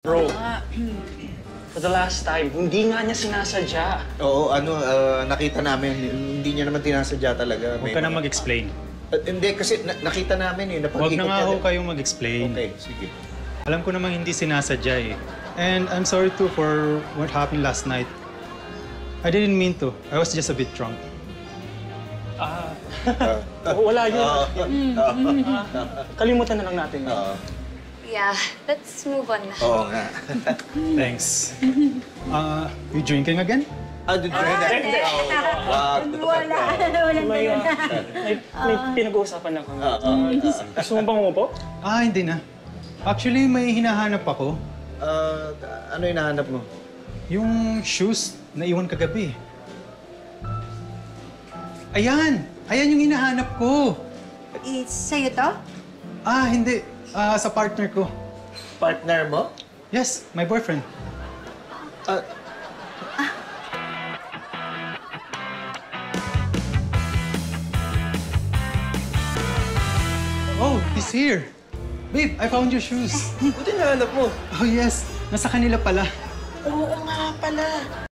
Bro, for the last time, hindi nga niya sinasadya. Oo, nakita namin. Hindi niya naman tinasadya talaga. Huwag ka na mag-explain. Hindi, kasi nakita namin eh. Huwag na nga ho kayong mag-explain. Okay, sige. Alam ko namang hindi sinasadya eh. And I'm sorry too for what happened last night. I didn't mean to. I was just a bit drunk. Wala yun. Kalimutan na lang natin yun. Yeah, let's move on na. Oo nga. Thanks. You drinking again? Wala May pinag-uusapan na kami. Gusto mo bang umupo? Hindi na. Actually, may hinahanap ako. Ano hinahanap mo? Yung shoes na iwan kagabi. Ayan! Ayan yung hinahanap ko. Sa'yo to? Hindi. Sa partner ko. Partner mo? Yes, my boyfriend. Oh, he's here. Babe, I found your shoes. Buti nahanap mo. Oh yes, nasa kanila pala. Oo nga pala.